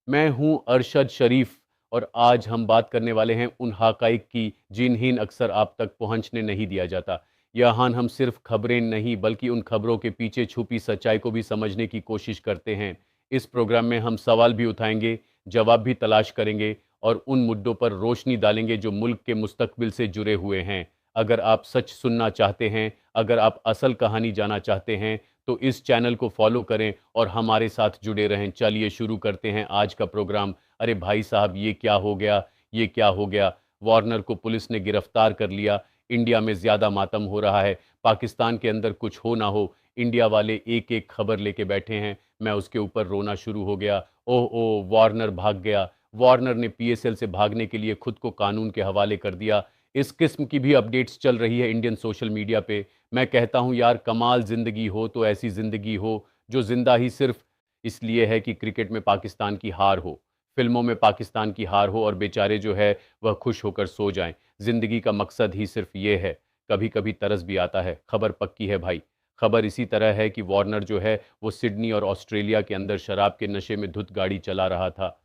मैं हूं अरशद शरीफ और आज हम बात करने वाले हैं उन हकाइक की जिन्हें अक्सर आप तक पहुंचने नहीं दिया जाता। यहाँ हम सिर्फ खबरें नहीं बल्कि उन खबरों के पीछे छुपी सच्चाई को भी समझने की कोशिश करते हैं। इस प्रोग्राम में हम सवाल भी उठाएंगे, जवाब भी तलाश करेंगे और उन मुद्दों पर रोशनी डालेंगे जो मुल्क के मुस्तकबिल से जुड़े हुए हैं। अगर आप सच सुनना चाहते हैं, अगर आप असल कहानी जाना चाहते हैं, तो इस चैनल को फॉलो करें और हमारे साथ जुड़े रहें। चलिए शुरू करते हैं आज का प्रोग्राम। अरे भाई साहब, ये क्या हो गया, ये क्या हो गया? वार्नर को पुलिस ने गिरफ्तार कर लिया। इंडिया में ज़्यादा मातम हो रहा है। पाकिस्तान के अंदर कुछ हो ना हो, इंडिया वाले एक एक खबर लेके बैठे हैं। मैं उसके ऊपर रोना शुरू हो गया। ओह ओह, वार्नर भाग गया। वार्नर ने पीएसएल से भागने के लिए खुद को कानून के हवाले कर दिया। इस किस्म की भी अपडेट्स चल रही है इंडियन सोशल मीडिया पे। मैं कहता हूं यार, कमाल ज़िंदगी हो तो ऐसी ज़िंदगी हो जो जिंदा ही सिर्फ इसलिए है कि क्रिकेट में पाकिस्तान की हार हो, फिल्मों में पाकिस्तान की हार हो और बेचारे जो है वह खुश होकर सो जाएं। ज़िंदगी का मकसद ही सिर्फ ये है। कभी कभी तरस भी आता है। खबर पक्की है भाई। खबर इसी तरह है कि वार्नर जो है वो सिडनी और ऑस्ट्रेलिया के अंदर शराब के नशे में धुत गाड़ी चला रहा था।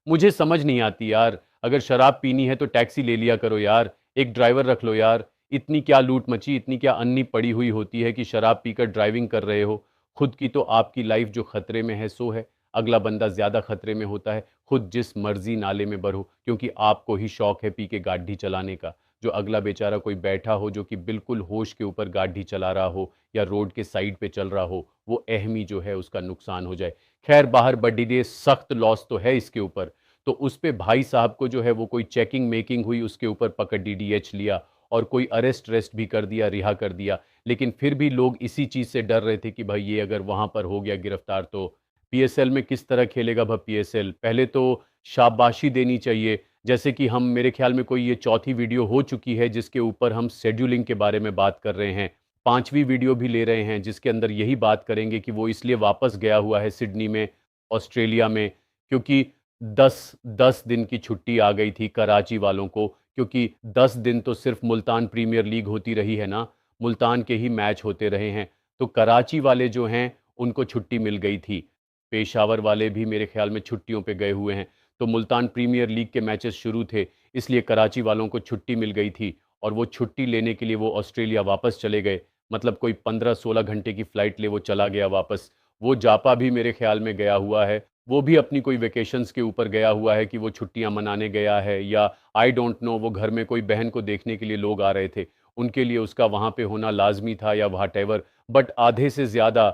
मुझे समझ नहीं आती यार, अगर शराब पीनी है तो टैक्सी ले लिया करो यार, एक ड्राइवर रख लो यार। इतनी क्या लूट मची, इतनी क्या अन्नी पड़ी हुई होती है कि शराब पीकर ड्राइविंग कर रहे हो? खुद की तो आपकी लाइफ जो खतरे में है सो है, अगला बंदा ज्यादा खतरे में होता है। खुद जिस मर्जी नाले में भरो, क्योंकि आपको ही शौक है पी के गाड़ी चलाने का। जो अगला बेचारा कोई बैठा हो जो कि बिल्कुल होश के ऊपर गाड़ी चला रहा हो या रोड के साइड पे चल रहा हो, वो अहमी जो है उसका नुकसान हो जाए। खैर, बाहर बड्डी दे, सख्त लॉस तो है इसके ऊपर। तो उस पे भाई साहब को जो है वो कोई चेकिंग मेकिंग हुई, उसके ऊपर पकड़ डीडीएच लिया और कोई अरेस्ट रेस्ट भी कर दिया, रिहा कर दिया। लेकिन फिर भी लोग इसी चीज़ से डर रहे थे कि भाई ये अगर वहां पर हो गया गिरफ्तार तो पीएसएल में किस तरह खेलेगा भाई पीएसएल। पहले तो शाबाशी देनी चाहिए। जैसे कि हम, मेरे ख्याल में कोई ये चौथी वीडियो हो चुकी है जिसके ऊपर हम शेड्यूलिंग के बारे में बात कर रहे हैं। पांचवी वीडियो भी ले रहे हैं जिसके अंदर यही बात करेंगे कि वो इसलिए वापस गया हुआ है सिडनी में, ऑस्ट्रेलिया में, क्योंकि 10 दिन की छुट्टी आ गई थी कराची वालों को। क्योंकि 10 दिन तो सिर्फ मुल्तान प्रीमियर लीग होती रही है ना, मुल्तान के ही मैच होते रहे हैं। तो कराची वाले जो हैं उनको छुट्टी मिल गई थी। पेशावर वाले भी मेरे ख्याल में छुट्टियों पे गए हुए हैं। तो मुल्तान प्रीमियर लीग के मैचेस शुरू थे, इसलिए कराची वालों को छुट्टी मिल गई थी और वो छुट्टी लेने के लिए वो ऑस्ट्रेलिया वापस चले गए। मतलब कोई 15-16 घंटे की फ़्लाइट ले वो चला गया वापस। वो जापा भी मेरे ख्याल में गया हुआ है। वो भी अपनी कोई वेकेशंस के ऊपर गया हुआ है कि वो छुट्टियां मनाने गया है, या आई डोंट नो, वो घर में कोई बहन को देखने के लिए लोग आ रहे थे, उनके लिए उसका वहां पे होना लाजमी था या वाट एवर। बट आधे से ज़्यादा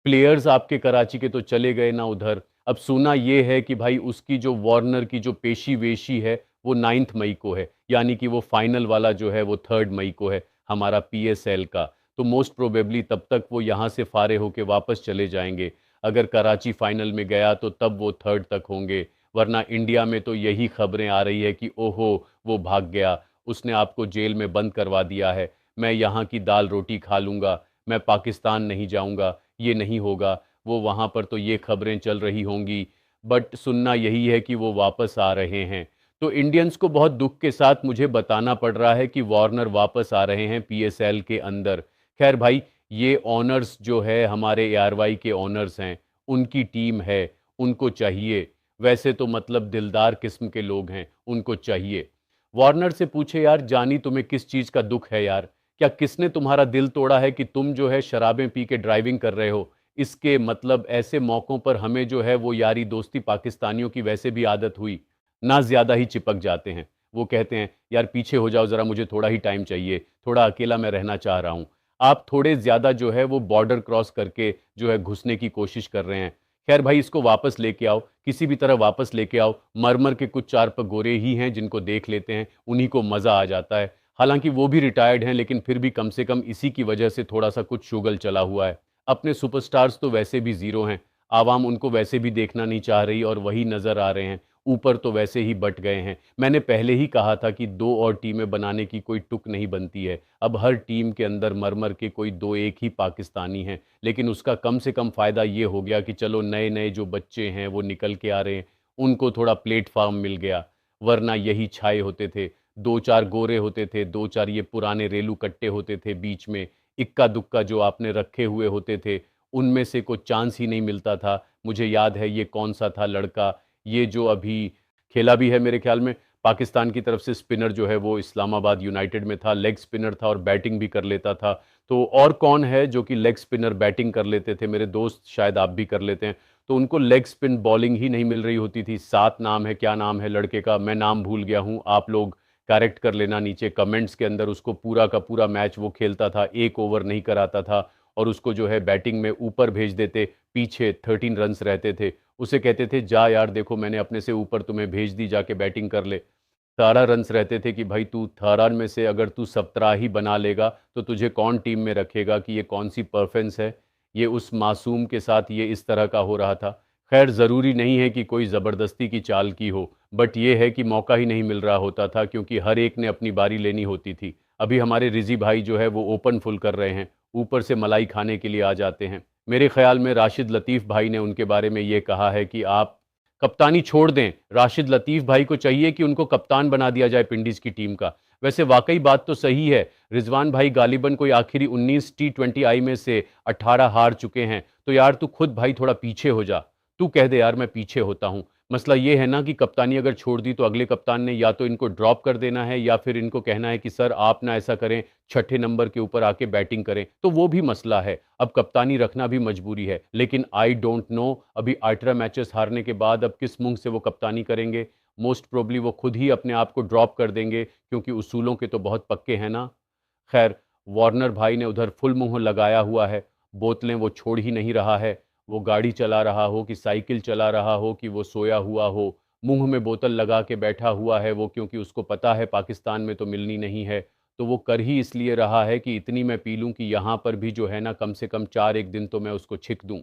प्लेयर्स आपके कराची के तो चले गए ना उधर। अब सुना ये है कि भाई उसकी जो वार्नर की जो पेशी वेशी है वो 9 मई को है, यानी कि वो फाइनल वाला जो है वो 3 मई को है हमारा पीएसएल का। तो मोस्ट प्रोबेबली तब तक वो यहाँ से फारे होके वापस चले जाएंगे। अगर कराची फाइनल में गया तो तब वो थर्ड तक होंगे। वरना इंडिया में तो यही खबरें आ रही है कि ओहो, वो भाग गया, उसने आपको जेल में बंद करवा दिया है, मैं यहाँ की दाल रोटी खा लूँगा, मैं पाकिस्तान नहीं जाऊँगा, ये नहीं होगा। वो वहाँ पर तो ये खबरें चल रही होंगी, बट सुनना यही है कि वो वापस आ रहे हैं। तो इंडियंस को बहुत दुख के साथ मुझे बताना पड़ रहा है कि वार्नर वापस आ रहे हैं पीएसएल के अंदर। खैर भाई, ये ऑनर्स जो है हमारे एआरवाई के ऑनर्स हैं, उनकी टीम है, उनको चाहिए। वैसे तो मतलब दिलदार किस्म के लोग हैं, उनको चाहिए। वार्नर से पूछे यार, जानी तुम्हें किस चीज़ का दुख है यार? क्या किसने तुम्हारा दिल तोड़ा है कि तुम जो है शराबें पी के ड्राइविंग कर रहे हो? इसके मतलब ऐसे मौक़ों पर हमें जो है वो यारी दोस्ती पाकिस्तानियों की वैसे भी आदत हुई, ना ज़्यादा ही चिपक जाते हैं। वो कहते हैं यार पीछे हो जाओ ज़रा, मुझे थोड़ा ही टाइम चाहिए, थोड़ा अकेला मैं रहना चाह रहा हूँ। आप थोड़े ज़्यादा जो है वो बॉर्डर क्रॉस करके जो है घुसने की कोशिश कर रहे हैं। खैर भाई, इसको वापस लेके आओ, किसी भी तरह वापस लेके आओ। मर के कुछ चार गोरे ही हैं जिनको देख लेते हैं, उन्हीं को मज़ा आ जाता है। हालांकि वो भी रिटायर्ड हैं, लेकिन फिर भी कम से कम इसी की वजह से थोड़ा सा कुछ शुगल चला हुआ है। अपने सुपरस्टार्स तो वैसे भी ज़ीरो हैं, आवाम उनको वैसे भी देखना नहीं चाह रही और वही नज़र आ रहे हैं। ऊपर तो वैसे ही बट गए हैं। मैंने पहले ही कहा था कि दो और टीमें बनाने की कोई टुक नहीं बनती है। अब हर टीम के अंदर मर के कोई दो एक ही पाकिस्तानी हैं, लेकिन उसका कम से कम फ़ायदा ये हो गया कि चलो नए नए जो बच्चे हैं वो निकल के आ रहे हैं, उनको थोड़ा प्लेटफॉर्म मिल गया। वरना यही छाए होते थे, दो चार गोरे होते थे, दो चार ये पुराने रेलू कट्टे होते थे बीच में, इक्का दुक्का जो आपने रखे हुए होते थे, उनमें से कोई चांस ही नहीं मिलता था। मुझे याद है ये कौन सा था लड़का, ये जो अभी खेला भी है मेरे ख्याल में, पाकिस्तान की तरफ से स्पिनर जो है वो इस्लामाबाद यूनाइटेड में था, लेग स्पिनर था और बैटिंग भी कर लेता था। तो और कौन है जो कि लेग स्पिनर बैटिंग कर लेते थे? मेरे दोस्त, शायद आप भी कर लेते हैं। तो उनको लेग स्पिन बॉलिंग ही नहीं मिल रही होती थी। 7 नाम है, क्या नाम है लड़के का, मैं नाम भूल गया हूँ, आप लोग करेक्ट कर लेना नीचे कमेंट्स के अंदर। उसको पूरा का पूरा मैच वो खेलता था, एक ओवर नहीं कराता था और उसको जो है बैटिंग में ऊपर भेज देते, पीछे 13 रन्स रहते थे, उसे कहते थे जा यार, देखो मैंने अपने से ऊपर तुम्हें भेज दी, जाके बैटिंग कर ले। 17 रन्स रहते थे कि भाई तू 18 में से अगर तू 17 ही बना लेगा तो तुझे कौन टीम में रखेगा, कि ये कौन सी परफॉर्मेंस है। ये उस मासूम के साथ ये इस तरह का हो रहा था। खैर ज़रूरी नहीं है कि कोई ज़बरदस्ती की चाल की हो, बट ये है कि मौका ही नहीं मिल रहा होता था, क्योंकि हर एक ने अपनी बारी लेनी होती थी। अभी हमारे रिजी भाई जो है वो ओपन फुल कर रहे हैं, ऊपर से मलाई खाने के लिए आ जाते हैं। मेरे ख्याल में राशिद लतीफ़ भाई ने उनके बारे में ये कहा है कि आप कप्तानी छोड़ दें। राशिद लतीफ़ भाई को चाहिए कि उनको कप्तान बना दिया जाए पिंडीज़ की टीम का। वैसे वाक़ई बात तो सही है, रिज़वान भाई गालिबन कोई आखिरी 19 टी20 आई में से 18 हार चुके हैं, तो यार तू खुद भाई थोड़ा पीछे हो जा। तू कह दे यार मैं पीछे होता हूँ। मसला ये है ना कि कप्तानी अगर छोड़ दी तो अगले कप्तान ने या तो इनको ड्रॉप कर देना है या फिर इनको कहना है कि सर आप ना ऐसा करें, छठे नंबर के ऊपर आके बैटिंग करें, तो वो भी मसला है। अब कप्तानी रखना भी मजबूरी है, लेकिन आई डोंट नो अभी 18 मैचेस हारने के बाद अब किस मुंह से वो कप्तानी करेंगे। मोस्ट प्रोबली वो खुद ही अपने आप को ड्रॉप कर देंगे, क्योंकि उसूलों के तो बहुत पक्के हैं ना। खैर, वार्नर भाई ने उधर फुल मुंह लगाया हुआ है, बोतलें वो छोड़ ही नहीं रहा है। वो गाड़ी चला रहा हो कि साइकिल चला रहा हो कि वो सोया हुआ हो, मुंह में बोतल लगा के बैठा हुआ है वो, क्योंकि उसको पता है पाकिस्तान में तो मिलनी नहीं है। तो वो कर ही इसलिए रहा है कि इतनी मैं पी लूँ कि यहाँ पर भी जो है ना कम से कम 4 एक दिन तो मैं उसको छिक दूँ।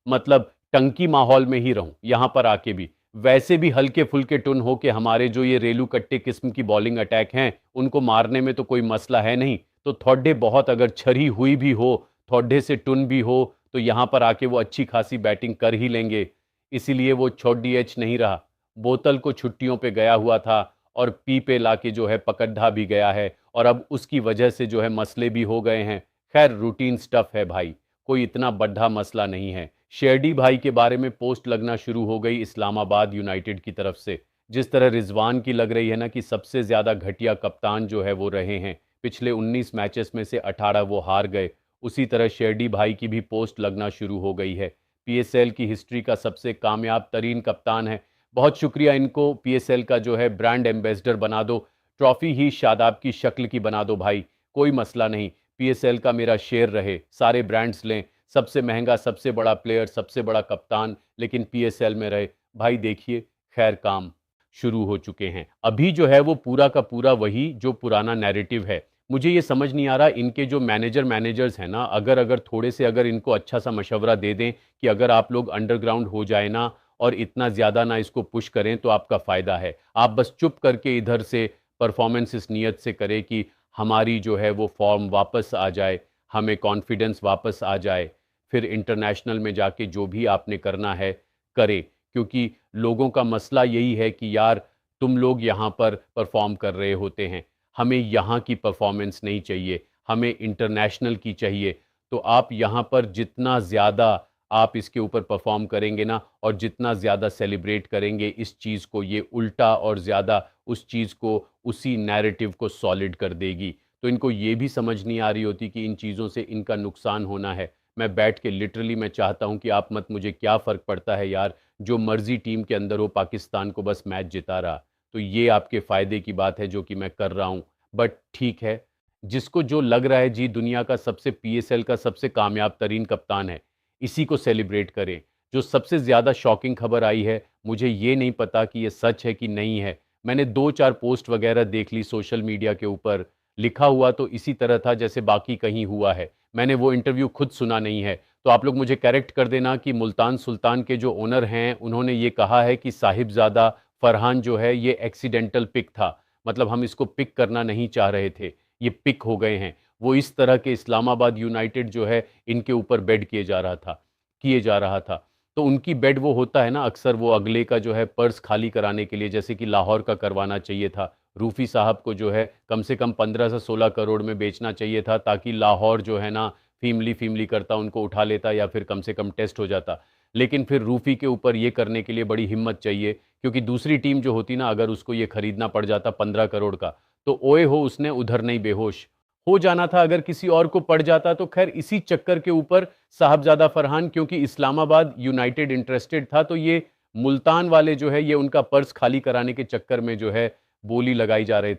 मतलब टंकी माहौल में ही रहूं यहाँ पर आके भी। वैसे भी हल्के फुल्के टुन हो के हमारे जो ये रेलू कट्टे किस्म की बॉलिंग अटैक हैं, उनको मारने में तो कोई मसला है नहीं। तो थोड़े बहुत अगर छरी हुई भी हो, थोड़े से टुन भी हो, तो यहाँ पर आके वो अच्छी खासी बैटिंग कर ही लेंगे। इसीलिए वो छोटी एच नहीं रहा, बोतल को छुट्टियों पे गया हुआ था और पी पे लाके जो है पकड्ढा भी गया है, और अब उसकी वजह से जो है मसले भी हो गए हैं। खैर रूटीन स्टफ है भाई, कोई इतना बड़ा मसला नहीं है। शेरडी भाई के बारे में पोस्ट लगना शुरू हो गई इस्लामाबाद यूनाइटेड की तरफ से। जिस तरह रिजवान की लग रही है ना कि सबसे ज़्यादा घटिया कप्तान जो है वो रहे हैं, पिछले 19 मैचेस में से 18 वो हार गए, उसी तरह शेरडी भाई की भी पोस्ट लगना शुरू हो गई है। पीएसएल की हिस्ट्री का सबसे कामयाब तरीन कप्तान है। बहुत शुक्रिया, इनको पीएसएल का जो है ब्रांड एम्बेसडर बना दो, ट्रॉफी ही शादाब की शक्ल की बना दो भाई, कोई मसला नहीं। पीएसएल का मेरा शेयर रहे, सारे ब्रांड्स लें, सबसे महंगा, सबसे बड़ा प्लेयर, सबसे बड़ा कप्तान, लेकिन पीएसएल में रहे। भाई देखिए, खैर काम शुरू हो चुके हैं। अभी जो है वो पूरा का पूरा वही जो पुराना नैरेटिव है। मुझे ये समझ नहीं आ रहा, इनके जो मैनेजर्स हैं ना, अगर अगर थोड़े से अगर इनको अच्छा सा मशवरा दे दें कि अगर आप लोग अंडरग्राउंड हो जाए ना और इतना ज़्यादा ना इसको पुश करें तो आपका फ़ायदा है। आप बस चुप करके इधर से परफॉर्मेंस इस नीयत से करें कि हमारी जो है वो फॉर्म वापस आ जाए, हमें कॉन्फिडेंस वापस आ जाए, फिर इंटरनेशनल में जाके जो भी आपने करना है करें। क्योंकि लोगों का मसला यही है कि यार तुम लोग यहाँ पर परफॉर्म कर रहे होते हैं, हमें यहाँ की परफॉर्मेंस नहीं चाहिए, हमें इंटरनेशनल की चाहिए। तो आप यहाँ पर जितना ज़्यादा आप इसके ऊपर परफॉर्म करेंगे ना और जितना ज़्यादा सेलिब्रेट करेंगे इस चीज़ को, ये उल्टा और ज़्यादा उस चीज़ को, उसी नैरेटिव को सॉलिड कर देगी। तो इनको ये भी समझ नहीं आ रही होती कि इन चीज़ों से इनका नुकसान होना है। मैं बैठ के लिटरली मैं चाहता हूँ कि आप मत, मुझे क्या फ़र्क पड़ता है यार, जो मर्ज़ी टीम के अंदर हो, पाकिस्तान को बस मैच जिता रहा। तो ये आपके फ़ायदे की बात है जो कि मैं कर रहा हूँ। बट ठीक है, जिसको जो लग रहा है जी दुनिया का सबसे, पीएसएल का सबसे कामयाब तरीन कप्तान है, इसी को सेलिब्रेट करें। जो सबसे ज़्यादा शॉकिंग खबर आई है, मुझे ये नहीं पता कि ये सच है कि नहीं है। मैंने 2-4 पोस्ट वगैरह देख ली सोशल मीडिया के ऊपर, लिखा हुआ तो इसी तरह था जैसे बाकी कहीं हुआ है। मैंने वो इंटरव्यू खुद सुना नहीं है, तो आप लोग मुझे करेक्ट कर देना कि मुल्तान सुल्तान के जो ओनर हैं, उन्होंने ये कहा है कि साहिबजादा फरहान जो है ये एक्सीडेंटल पिक था। मतलब हम इसको पिक करना नहीं चाह रहे थे, ये पिक हो गए हैं। वो इस तरह के इस्लामाबाद यूनाइटेड जो है इनके ऊपर बेड किए जा रहा था। तो उनकी बेड वो होता है ना अक्सर, वो अगले का जो है पर्स खाली कराने के लिए, जैसे कि लाहौर का करवाना चाहिए था। रूफ़ी साहब को जो है कम से कम 15 से 16 करोड़ में बेचना चाहिए था, ताकि लाहौर जो है ना फीमली फीमली करता, उनको उठा लेता या फिर कम से कम टेस्ट हो जाता। लेकिन फिर रूफी के ऊपर ये करने के लिए बड़ी हिम्मत चाहिए, क्योंकि दूसरी टीम जो होती ना, अगर उसको ये खरीदना पड़ जाता 15 करोड़ का, तो ओए हो उसने उधर नहीं बेहोश हो जाना था। अगर किसी और को पड़ जाता तो खैर, इसी चक्कर के ऊपर साहबजादा फरहान, क्योंकि इस्लामाबाद यूनाइटेड इंटरेस्टेड था, तो ये मुल्तान वाले जो है ये उनका पर्स खाली कराने के चक्कर में जो है बोली लगाई जा रहे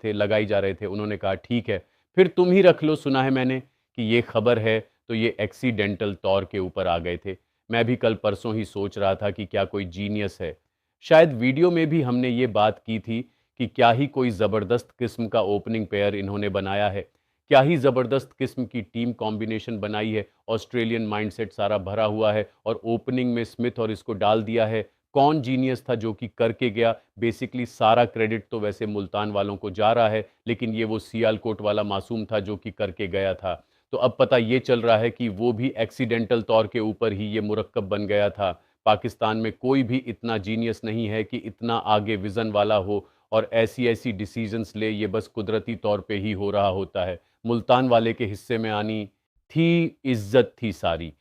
थे। उन्होंने कहा ठीक है, फिर तुम ही रख लो, सुना है मैंने कि ये खबर है, तो ये एक्सीडेंटल तौर के ऊपर आ गए थे। मैं भी कल परसों ही सोच रहा था कि क्या कोई जीनियस है। शायद वीडियो में भी हमने ये बात की थी कि क्या ही कोई ज़बरदस्त किस्म का ओपनिंग पेयर इन्होंने बनाया है, क्या ही ज़बरदस्त किस्म की टीम कॉम्बिनेशन बनाई है। ऑस्ट्रेलियन माइंडसेट सारा भरा हुआ है और ओपनिंग में स्मिथ और इसको डाल दिया है। कौन जीनियस था जो कि करके गया? बेसिकली सारा क्रेडिट तो वैसे मुल्तान वालों को जा रहा है, लेकिन ये वो सियालकोट वाला मासूम था जो कि करके गया था। तो अब पता ये चल रहा है कि वो भी एक्सीडेंटल तौर के ऊपर ही ये मुरक्कब बन गया था। पाकिस्तान में कोई भी इतना जीनियस नहीं है कि इतना आगे विज़न वाला हो और ऐसी ऐसी डिसीजंस ले, ये बस कुदरती तौर पे ही हो रहा होता है। मुल्तान वाले के हिस्से में आनी थी, इज्जत थी सारी,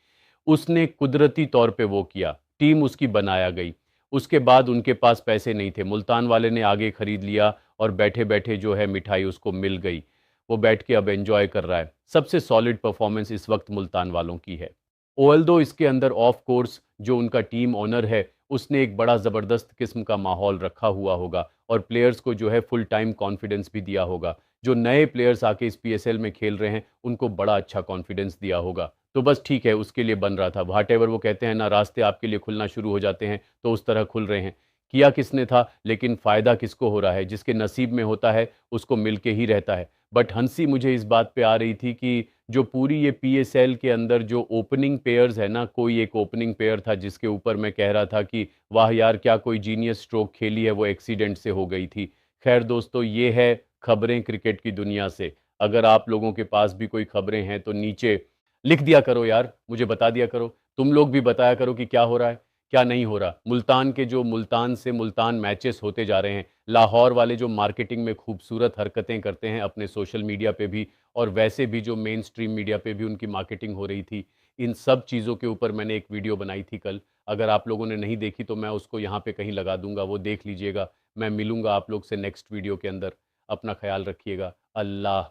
उसने कुदरती तौर पे वो किया, टीम उसकी बनाया गई। उसके बाद उनके पास पैसे नहीं थे, मुल्तान वाले ने आगे खरीद लिया और बैठे बैठे जो है मिठाई उसको मिल गई। वो बैठ के अब एंजॉय कर रहा है। सबसे सॉलिड परफॉर्मेंस इस वक्त मुल्तान वालों की है। ओल्दो इसके अंदर ऑफ कोर्स जो उनका टीम ओनर है, उसने एक बड़ा ज़बरदस्त किस्म का माहौल रखा हुआ होगा और प्लेयर्स को जो है फुल टाइम कॉन्फिडेंस भी दिया होगा। जो नए प्लेयर्स आके इस पीएसएल में खेल रहे हैं, उनको बड़ा अच्छा कॉन्फिडेंस दिया होगा। तो बस ठीक है, उसके लिए बन रहा था। व्हाटएवर वो कहते हैं ना, रास्ते आपके लिए खुलना शुरू हो जाते हैं, तो उस तरह खुल रहे हैं। किया किसने था, लेकिन फ़ायदा किसको हो रहा है? जिसके नसीब में होता है उसको मिल के ही रहता है। बट हंसी मुझे इस बात पे आ रही थी कि जो पूरी ये पीएसएल के अंदर जो ओपनिंग पेयर्स है ना, कोई एक ओपनिंग पेयर था जिसके ऊपर मैं कह रहा था कि वाह यार क्या कोई जीनियस स्ट्रोक खेली है, वो एक्सीडेंट से हो गई थी। खैर दोस्तों, ये है खबरें क्रिकेट की दुनिया से। अगर आप लोगों के पास भी कोई खबरें हैं तो नीचे लिख दिया करो यार, मुझे बता दिया करो। तुम लोग भी बताया करो कि क्या हो रहा है, क्या नहीं हो रहा। मुल्तान के जो मुल्तान से मुल्तान मैचेस होते जा रहे हैं, लाहौर वाले जो मार्केटिंग में खूबसूरत हरकतें करते हैं अपने सोशल मीडिया पे भी, और वैसे भी जो मेन स्ट्रीम मीडिया पे भी उनकी मार्केटिंग हो रही थी, इन सब चीज़ों के ऊपर मैंने एक वीडियो बनाई थी कल। अगर आप लोगों ने नहीं देखी तो मैं उसको यहाँ पे कहीं लगा दूंगा, वो देख लीजिएगा। मैं मिलूंगा आप लोग से नेक्स्ट वीडियो के अंदर। अपना ख्याल रखिएगा। अल्लाह